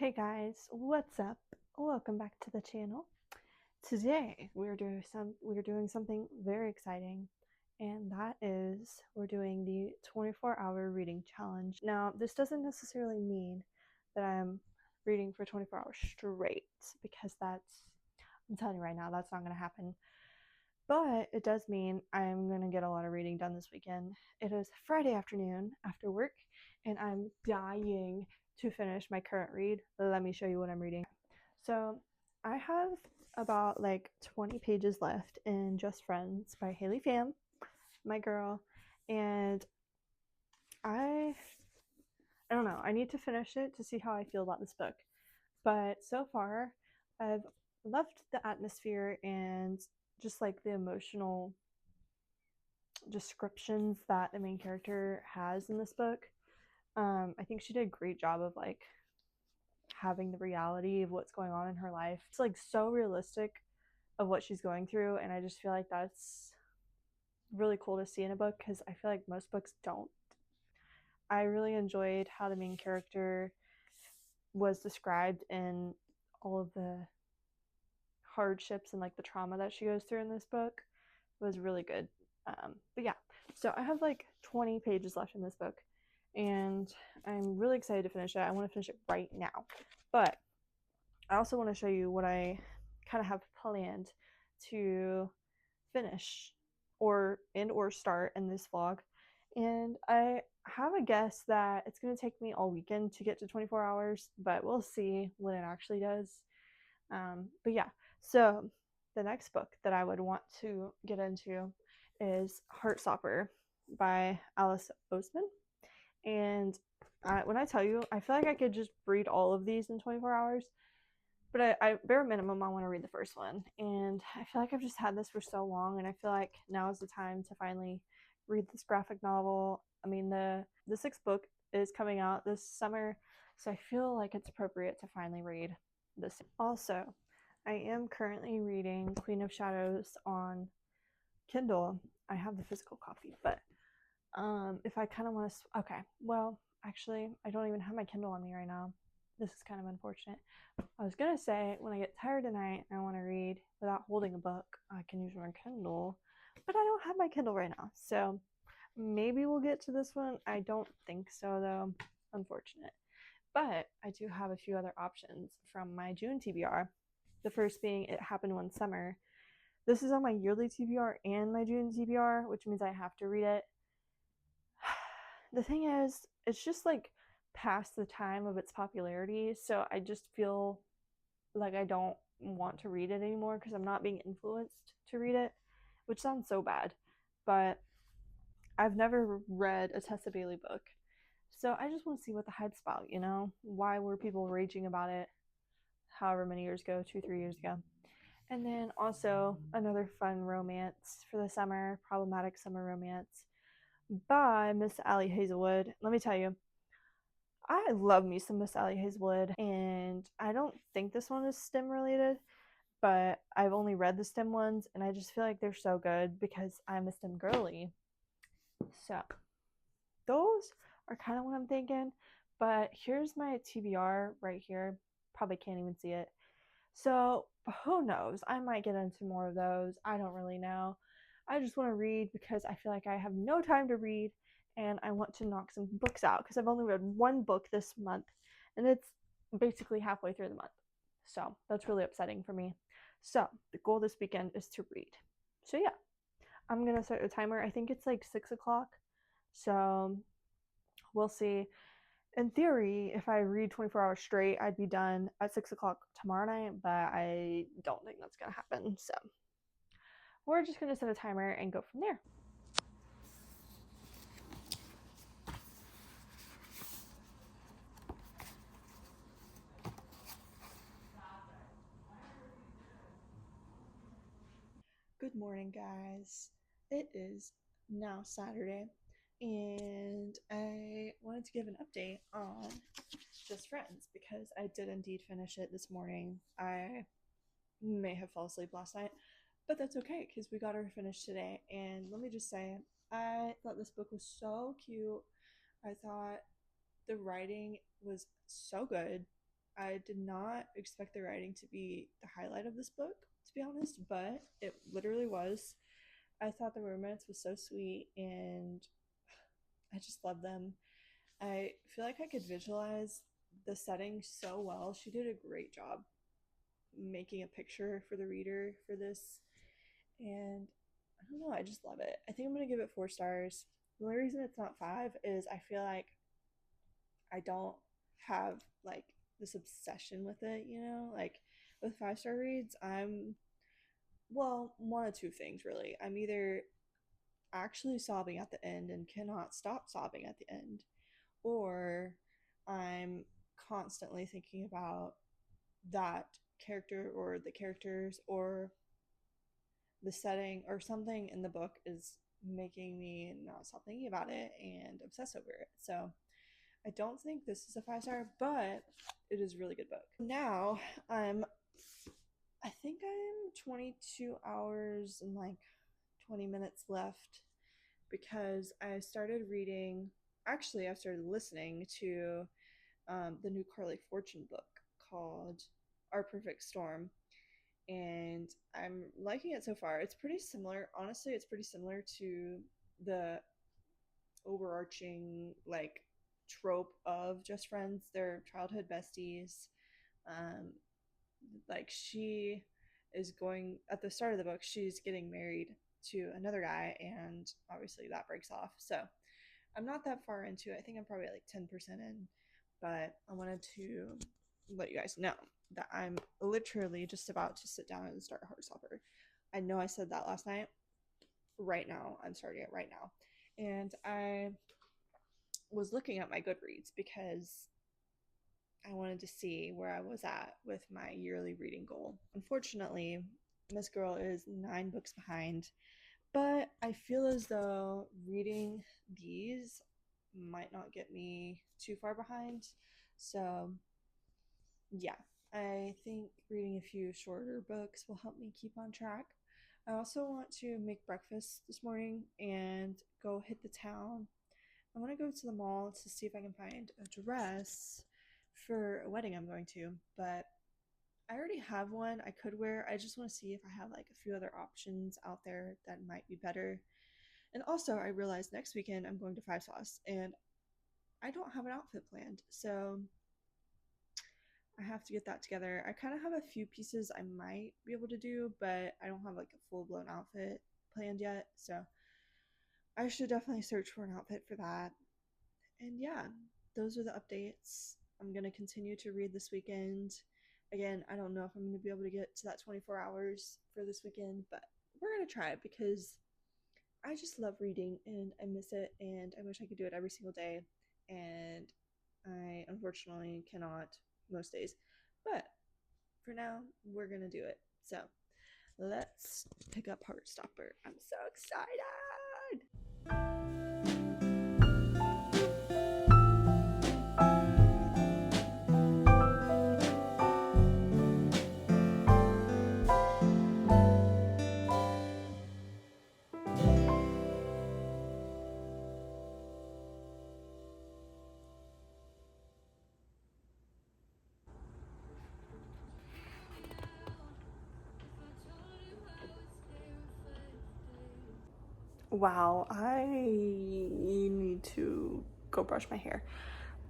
Hey guys, what's up? Welcome back to the channel. Today we're doing something very exciting, and that is we're doing the 24-hour reading challenge. Now, this doesn't necessarily mean that I'm reading for 24 hours straight, because I'm telling you right now, that's not going to happen. But it does mean I'm going to get a lot of reading done this weekend. It is Friday afternoon after work, and I'm dying to finish my current read. Let me show you what I'm reading. So I have about like 20 pages left in Just Friends by Haley Pham, my girl, and I don't know. I need to finish it to see how I feel about this book. But so far, I've loved the atmosphere and just like the emotional descriptions that the main character has in this book. I think she did a great job of like having the reality of what's going on in her life. It's like so realistic of what she's going through, and I just feel like that's really cool to see in a book because I feel like most books don't. I really enjoyed how the main character was described in all of the hardships and like the trauma that she goes through in this book. It was really good. But yeah, so I have like 20 pages left in this book, and I'm really excited to finish it. I want to finish it right now, but I also want to show you what I kind of have planned to finish or start in this vlog. And I have a guess that it's going to take me all weekend to get to 24 hours, but we'll see when it actually does. But yeah, so the next book that I would want to get into is Heartstopper by Alice Oseman. And when I tell you, I feel like I could just read all of these in 24 hours. But I bare minimum, I want to read the first one. And I feel like I've just had this for so long, and I feel like now is the time to finally read this graphic novel. I mean, the sixth book is coming out this summer, so I feel like it's appropriate to finally read this. Also, I am currently reading Queen of Shadows on Kindle. I have the physical copy, but if I kind of want to, okay, well, actually, I don't even have my Kindle on me right now. This is kind of unfortunate. I was gonna say when I get tired tonight and I want to read without holding a book, I can use my Kindle, but I don't have my Kindle right now, so maybe we'll get to this one. I don't think so though, unfortunate. But I do have a few other options from my June TBR. The first being It Happened One Summer. This is on my yearly TBR and my June TBR, which means I have to read it. The thing is, it's just like past the time of its popularity, so I just feel like I don't want to read it anymore because I'm not being influenced to read it, which sounds so bad, but I've never read a Tessa Bailey book, so I just want to see what the hype's about, you know? Why were people raging about it however many years ago, 2-3 years ago? And then also another fun romance for the summer, Problematic Summer Romance by Miss Allie Hazelwood. Let me tell you, I love me some Miss Allie Hazelwood, and I don't think this one is STEM related, but I've only read the STEM ones, and I just feel like they're so good because I'm a STEM girly. So those are kind of what I'm thinking, but here's my TBR right here. Probably can't even see it. So who knows? I might get into more of those. I don't really know. I just want to read because I feel like I have no time to read, and I want to knock some books out because I've only read one book this month, and it's basically halfway through the month. So that's really upsetting for me. So the goal this weekend is to read. So yeah, I'm going to set a timer. I think it's like 6 o'clock. So we'll see. In theory, if I read 24 hours straight, I'd be done at 6 o'clock tomorrow night, but I don't think that's going to happen. So we're just going to set a timer and go from there. Good morning, guys. It is now Saturday, and I wanted to give an update on Just Friends because I did indeed finish it this morning. I may have fallen asleep last night, but that's okay because we got her finished today. And let me just say, I thought this book was so cute. I thought the writing was so good. I did not expect the writing to be the highlight of this book, to be honest, but it literally was. I thought the romance was so sweet and I just love them. I feel like I could visualize the setting so well. She did a great job making a picture for the reader for this. And I don't know, I just love it. I think I'm going to give it 4 stars. The only reason it's not 5 is I feel like I don't have like this obsession with it, you know? Like with 5-star reads, I'm, well, one of two things really. I'm either actually sobbing at the end and cannot stop sobbing at the end, or I'm constantly thinking about that character or the characters or the setting or something in the book is making me not stop thinking about it and obsess over it. So I don't think this is a 5-star, but it is a really good book. Now I think I'm 22 hours and like 20 minutes left because I started reading, actually, I started listening to the new Carly Fortune book called Our Perfect Storm. And I'm liking it so far. It's pretty similar. Honestly, it's pretty similar to the overarching like trope of just friends. They're childhood besties. Um, like she is going at the start of the book, she's getting married to another guy, and obviously that breaks off. So I'm not that far into it. I think I'm probably like 10% in, but I wanted to let you guys know that I'm literally just about to sit down and start Heartstopper. I know I said that last night. Right now, I'm starting it right now. And I was looking at my Goodreads because I wanted to see where I was at with my yearly reading goal. Unfortunately, this girl is 9 books behind, but I feel as though reading these might not get me too far behind. So, yeah, I think reading a few shorter books will help me keep on track. I also want to make breakfast this morning and go hit the town. I want to go to the mall to see if I can find a dress for a wedding I'm going to, but I already have one I could wear. I just want to see if I have like a few other options out there that might be better. And also, I realized next weekend I'm going to Five Sauce and I don't have an outfit planned. So I have to get that together. I kind of have a few pieces I might be able to do, but I don't have like a full blown outfit planned yet. So I should definitely search for an outfit for that. And yeah, those are the updates. I'm going to continue to read this weekend. Again, I don't know if I'm going to be able to get to that 24 hours for this weekend, but we're going to try it because I just love reading and I miss it and I wish I could do it every single day. And I unfortunately cannot most days. But for now, we're going to do it. So let's pick up Heartstopper. I'm so excited. Wow, I need to go brush my hair.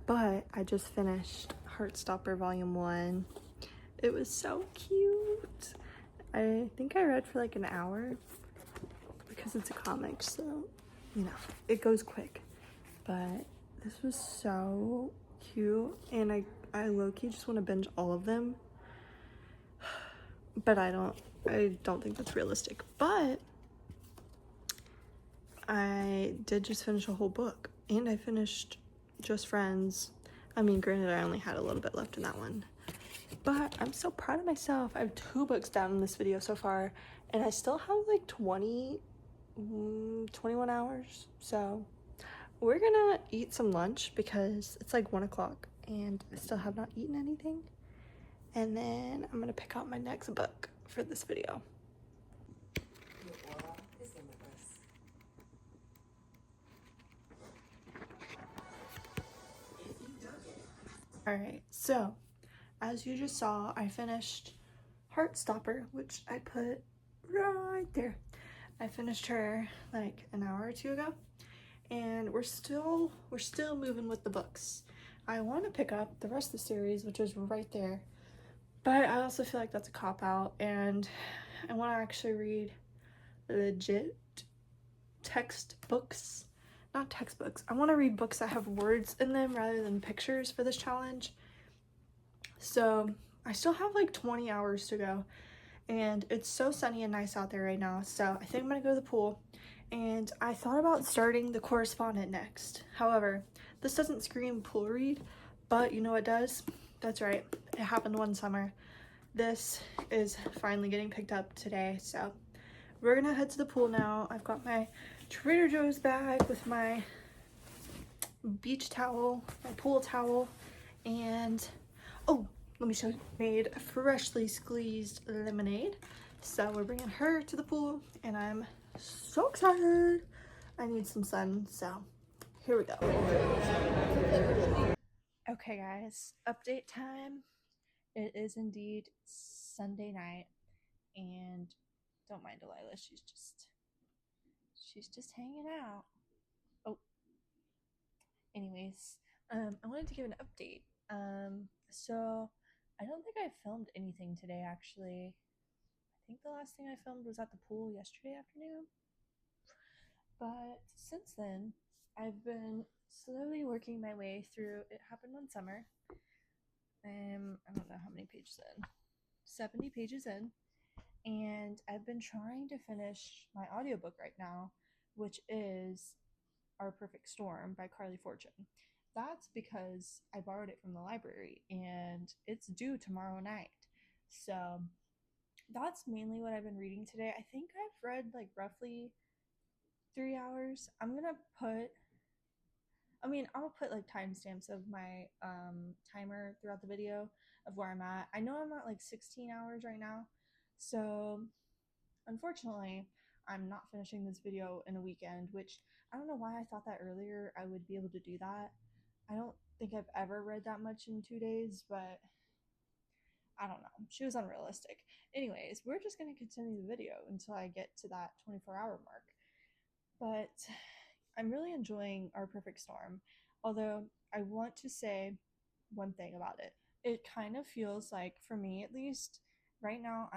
But I just finished Heartstopper Volume 1. It was so cute. I think I read for like an hour because it's a comic, so you know, it goes quick. But this was so cute and I low-key just want to binge all of them. But I don't think that's realistic. But I did just finish a whole book and I finished Just Friends. I mean, granted, I only had a little bit left in that one, but I'm so proud of myself. I have 2 books down in this video so far and I still have like 21 hours. So we're gonna eat some lunch because it's like 1 o'clock and I still have not eaten anything. And then I'm gonna pick out my next book for this video. All right, so as you just saw, I finished Heartstopper, which I put right there. I finished her like an hour or two ago, and we're still moving with the books. I want to pick up the rest of the series, which is right there, but I also feel like that's a cop-out, and I want to actually read legit textbooks. Not textbooks. I want to read books that have words in them rather than pictures for this challenge. So I still have like 20 hours to go, and it's so sunny and nice out there right now, so I think I'm gonna go to the pool. And I thought about starting the correspondent next. However, this doesn't scream pool read, but you know what does? That's right, it happened one summer. This is finally getting picked up today, so we're gonna head to the pool now. I've got my Trader Joe's bag with my beach towel, my pool towel, and oh, let me show you. Made freshly squeezed lemonade. So we're bringing her to the pool, and I'm so excited. I need some sun, so here we go. Okay guys, update time. It is indeed Sunday night, and don't mind Delilah, she's just hanging out. Oh, anyways, I wanted to give an update. So I don't think I filmed anything today actually. I think the last thing I filmed was at the pool yesterday afternoon. But since then, I've been slowly working my way through It Happened One Summer. I don't know how many pages in. 70 pages in. And I've been trying to finish my audiobook right now, which is Our Perfect Storm by Carly Fortune. That's because I borrowed it from the library and it's due tomorrow night. So that's mainly what I've been reading today. I think I've read like roughly 3 hours. I'll put like timestamps of my timer throughout the video of where I'm at. I know I'm at like 16 hours right now. So unfortunately, I'm not finishing this video in a weekend, which I don't know why I thought that earlier I would be able to do that. I don't think I've ever read that much in 2 days, but I don't know. She was unrealistic. Anyways, we're just going to continue the video until I get to that 24-hour mark. But I'm really enjoying Our Perfect Storm. Although I want to say one thing about it. It kind of feels like, for me at least, right now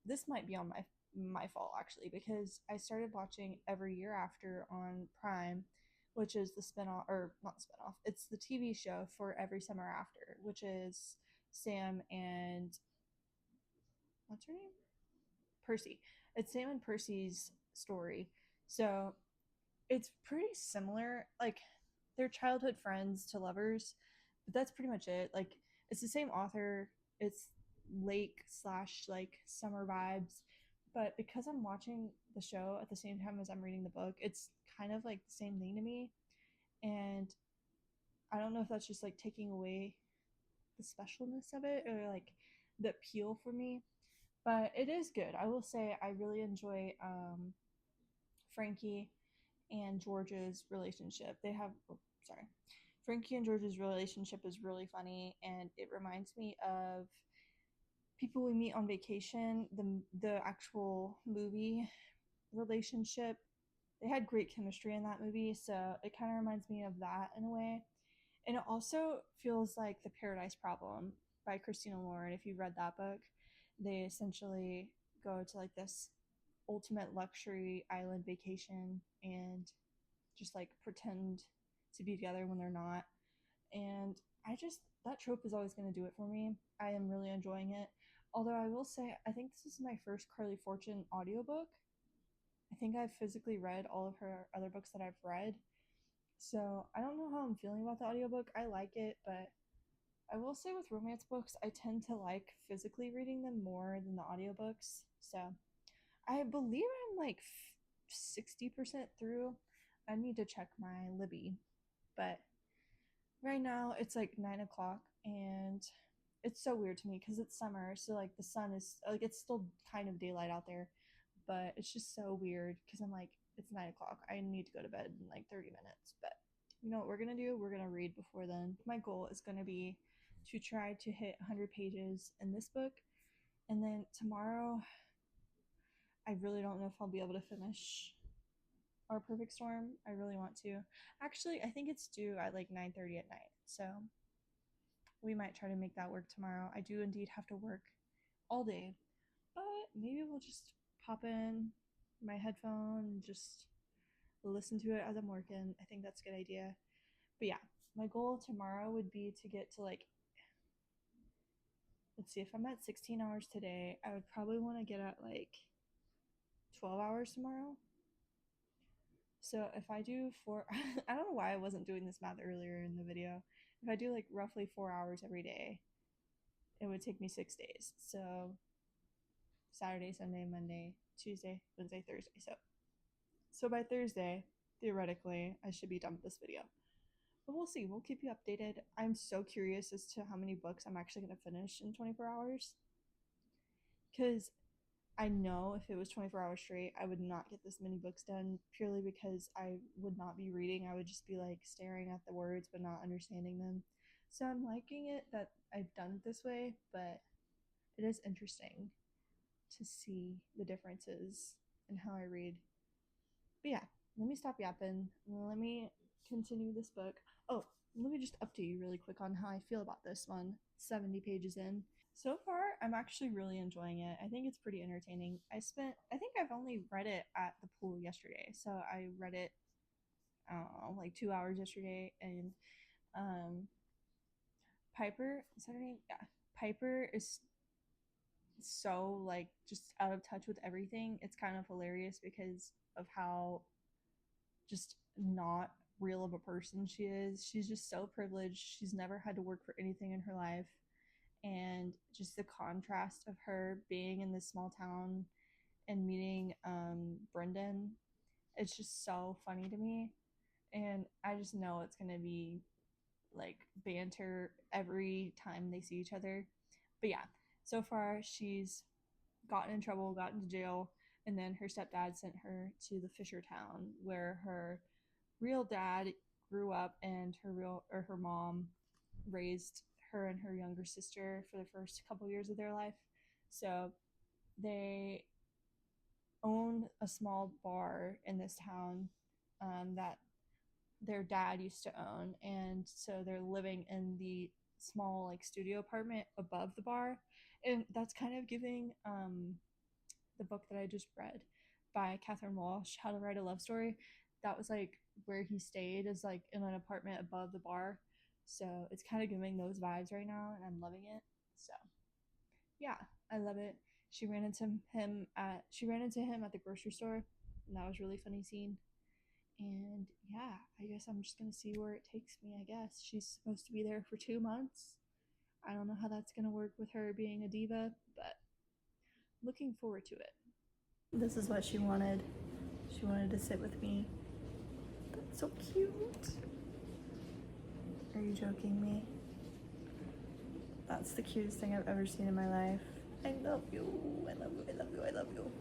this might be on my fault actually, because I started watching Every Year After on Prime, which is the spinoff, or not spinoff, it's the TV show for Every Summer After, which is Sam and what's her name? Percy. It's Sam and Percy's story. So it's pretty similar. Like, they're childhood friends to lovers, but that's pretty much it. Like, it's the same author. It's lake slash like summer vibes, but because I'm watching the show at the same time as I'm reading the book, it's kind of like the same thing to me. And I don't know if that's just like taking away the specialness of it, or like the appeal for me, but it is good. I will say I really enjoy Frankie and George's relationship. Frankie and George's relationship is really funny, and it reminds me of People We Meet on Vacation, the actual movie relationship. They had great chemistry in that movie, so it kind of reminds me of that in a way. And it also feels like The Paradise Problem by Christina Lauren. If you read that book, they essentially go to like this ultimate luxury island vacation and just like pretend to be together when they're not. And that trope is always going to do it for me. I am really enjoying it. Although I will say, I think this is my first Carly Fortune audiobook. I think I've physically read all of her other books that I've read. So I don't know how I'm feeling about the audiobook. I like it, but I will say with romance books, I tend to like physically reading them more than the audiobooks. So I believe I'm like 60% through. I need to check my Libby, but right now it's like 9 o'clock, and it's so weird to me because it's summer, so like the sun is like, it's still kind of daylight out there, but it's just so weird because I'm like, it's 9 o'clock. I need to go to bed in like 30 minutes. But you know what we're gonna do? We're gonna read before then. My goal is gonna be to try to hit 100 pages in this book. And then tomorrow, I really don't know if I'll be able to finish Our Perfect Storm. I really want to. Actually, I think it's due at like 9:30 at night. So we might try to make that work tomorrow. I do indeed have to work all day, but maybe we'll just pop in my headphone and just listen to it as I'm working. I think that's a good idea. But yeah, my goal tomorrow would be to get to like, let's see, if I'm at 16 hours today, I would probably want to get at like 12 hours tomorrow. So if I do I don't know why I wasn't doing this math earlier in the video. If I do like roughly 4 hours every day, it would take me 6 days. So Saturday, Sunday, Monday, Tuesday, Wednesday, Thursday. So by Thursday, theoretically, I should be done with this video. But we'll see. We'll keep you updated. I'm so curious as to how many books I'm actually going to finish in 24 hours. Because I know if it was 24 hours straight, I would not get this many books done, purely because I would not be reading. I would just be like staring at the words but not understanding them. So I'm liking it that I've done it this way, but it is interesting to see the differences in how I read. But yeah, let me stop yapping. Let me continue this book. Oh, let me just update you really quick on how I feel about this one, 70 pages in. So far, I'm actually really enjoying it. I think it's pretty entertaining. I think I've only read it at the pool yesterday. So I read it, I don't know, like 2 hours yesterday. And Piper, is that her name? Yeah. Piper is so like just out of touch with everything. It's kind of hilarious because of how just not real of a person she is. She's just so privileged. She's never had to work for anything in her life. And just the contrast of her being in this small town and meeting Brendan, it's just so funny to me. And I just know it's going to be like banter every time they see each other. But yeah, so far she's gotten in trouble, gotten to jail, and then her stepdad sent her to the Fisher town where her real dad grew up, and her mom raised her and her younger sister for the first couple years of their life. So they own a small bar in this town that their dad used to own, and so they're living in the small like studio apartment above the bar. And that's kind of giving the book that I just read by Catherine Walsh, How to Write a Love Story. That was like where he stayed, is like in an apartment above the bar. So it's kind of giving those vibes right now, and I'm loving it. So yeah, I love it. She ran into him at the grocery store, and that was a really funny scene. And yeah, I guess I'm just gonna see where it takes me. I guess she's supposed to be there for 2 months. I don't know how that's gonna work with her being a diva, but looking forward to it. This is what she wanted. She wanted to sit with me. That's so cute. Are you joking me? That's the cutest thing I've ever seen in my life. I love you. I love you. I love you. I love you.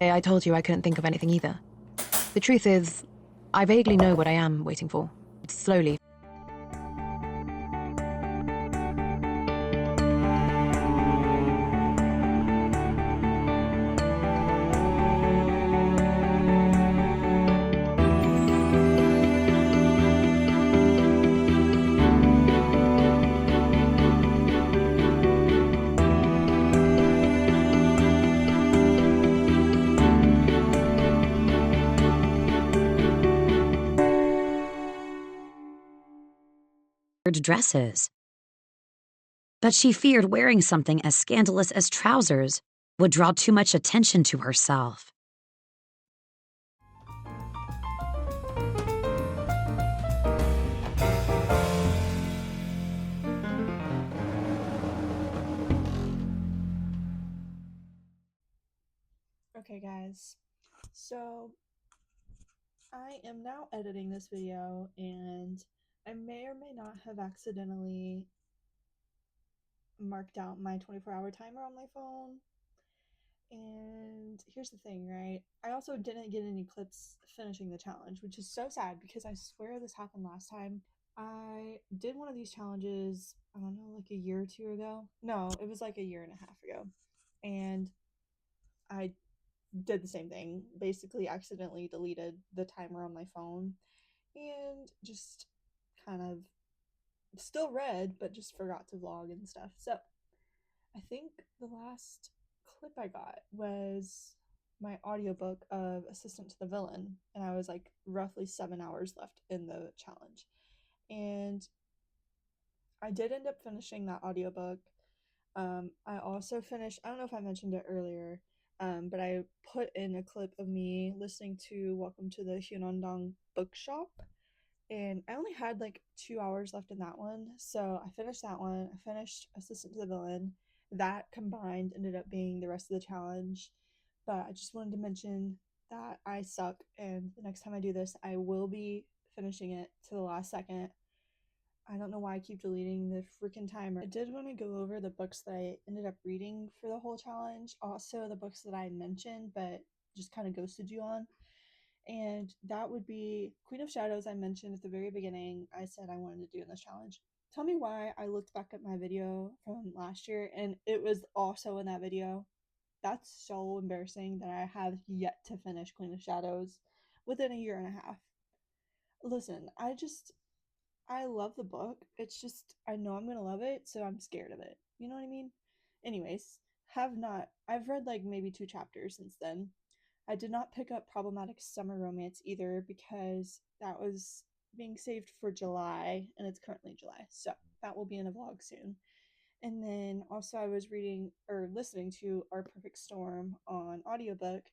I told you I couldn't think of anything either. The truth is, I vaguely know what I am waiting for. It's slowly. Dresses. But she feared wearing something as scandalous as trousers would draw too much attention to herself. Okay, guys. So I am now editing this video, and I may or may not have accidentally marked out my 24-hour timer on my phone. And here's the thing, right? I also didn't get any clips finishing the challenge, which is so sad because I swear this happened last time. I did one of these challenges, I don't know, like a year or two ago. No, it was like a year and a half ago. And I did the same thing, basically accidentally deleted the timer on my phone and just kind of still read, but just forgot to vlog and stuff. So I think the last clip I got was my audiobook of Assistant to the Villain, and I was like roughly 7 hours left in the challenge. And I did end up finishing that audiobook. I also finished, I don't know if I mentioned it earlier, but I put in a clip of me listening to Welcome to the Hyunandong Bookshop, and I only had like 2 hours left in that one. So I finished that one. I finished Assistant to the Villain. That combined ended up being the rest of the challenge. But I just wanted to mention that I suck, and the next time I do this, I will be finishing it to the last second. I don't know why I keep deleting the freaking timer. I did want to go over the books that I ended up reading for the whole challenge. Also, the books that I mentioned, but just kind of ghosted you on. And that would be Queen of Shadows. I mentioned at the very beginning, I said I wanted to do in this challenge. Tell me why I looked back at my video from last year and it was also in that video. That's so embarrassing that I have yet to finish Queen of Shadows within a year and a half. Listen, I love the book. It's just I know I'm gonna love it, so I'm scared of it. You know what I mean? Anyways, I've read like maybe 2 chapters since then. I did not pick up Problematic Summer Romance either because that was being saved for July and it's currently July. So that will be in a vlog soon. And then also I was reading or listening to Our Perfect Storm on audiobook.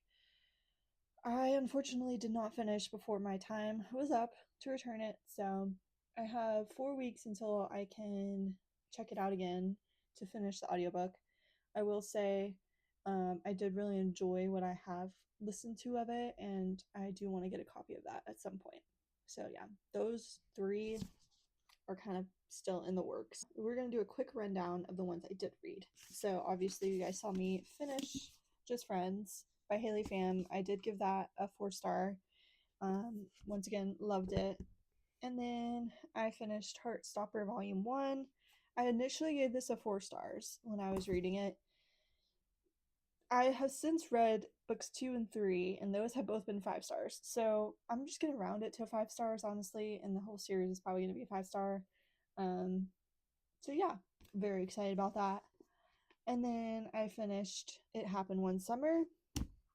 I unfortunately did not finish before my time was up to return it. So I have 4 weeks until I can check it out again to finish the audiobook. I will say I did really enjoy what I have listened to of it, and I do want to get a copy of that at some point. So, yeah, those three are kind of still in the works. We're going to do a quick rundown of the ones I did read. So, obviously, you guys saw me finish Just Friends by Haley Pham. I did give that a 4 star. Once again, loved it. And then I finished Heartstopper Volume 1. I initially gave this a 4 stars when I was reading it. I have since read books 2 and 3, and those have both been 5 stars. So I'm just gonna round it to 5 stars, honestly, and the whole series is probably gonna be a 5 star. Um, so yeah, very excited about that. And then I finished It Happened One Summer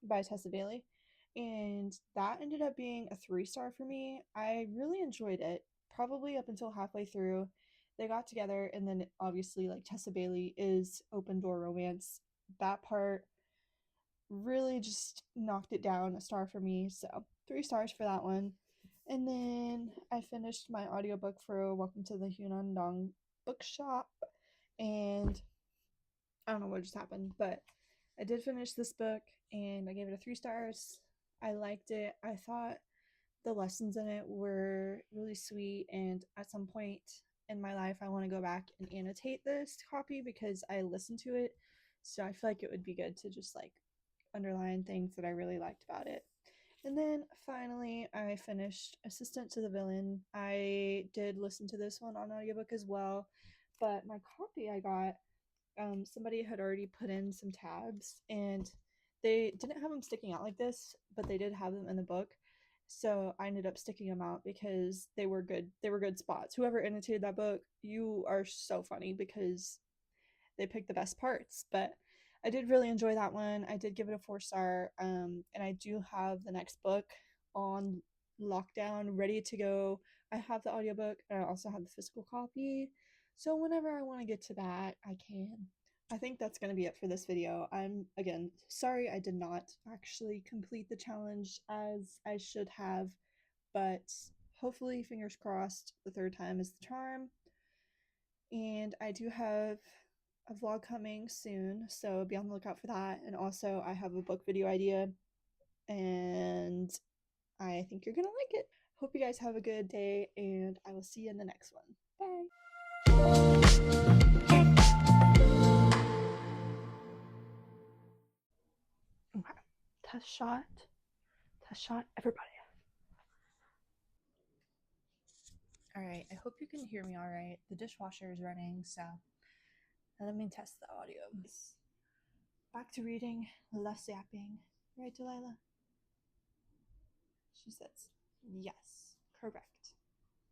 by Tessa Bailey, and that ended up being a 3 star for me. I really enjoyed it, probably up until halfway through. They got together, and then obviously, like Tessa Bailey is open door romance. That part really just knocked it down a star for me. So 3 stars for that one. And then I finished my audiobook for Welcome to the Hyunandong Bookshop. And I don't know what just happened, but I did finish this book and I gave it a 3 stars. I liked it. I thought the lessons in it were really sweet. And at some point in my life, I want to go back and annotate this copy because I listened to it. So I feel like it would be good to just like underline things that I really liked about it. And then finally, I finished Assistant to the Villain. I did listen to this one on audiobook as well, but my copy I got, somebody had already put in some tabs and they didn't have them sticking out like this, but they did have them in the book. So I ended up sticking them out because they were good. They were good spots. Whoever annotated that book, you are so funny because they picked the best parts. But I did really enjoy that one. I did give it a 4 star. And I do have the next book on lockdown, ready to go. I have the audiobook and I also have the physical copy. So whenever I want to get to that, I can. I think that's going to be it for this video. I'm, again, sorry I did not actually complete the challenge as I should have, but hopefully, fingers crossed, the third time is the charm. And I do have a vlog coming soon, so be on the lookout for that. And also, I have a book video idea, and I think you're gonna like it. Hope you guys have a good day, and I will see you in the next one. Bye. Okay, test shot, everybody. All right, I hope you can hear me all right. The dishwasher is running, so let me test the audio. Back to reading, less yapping. Right, Delilah? She says, yes, correct.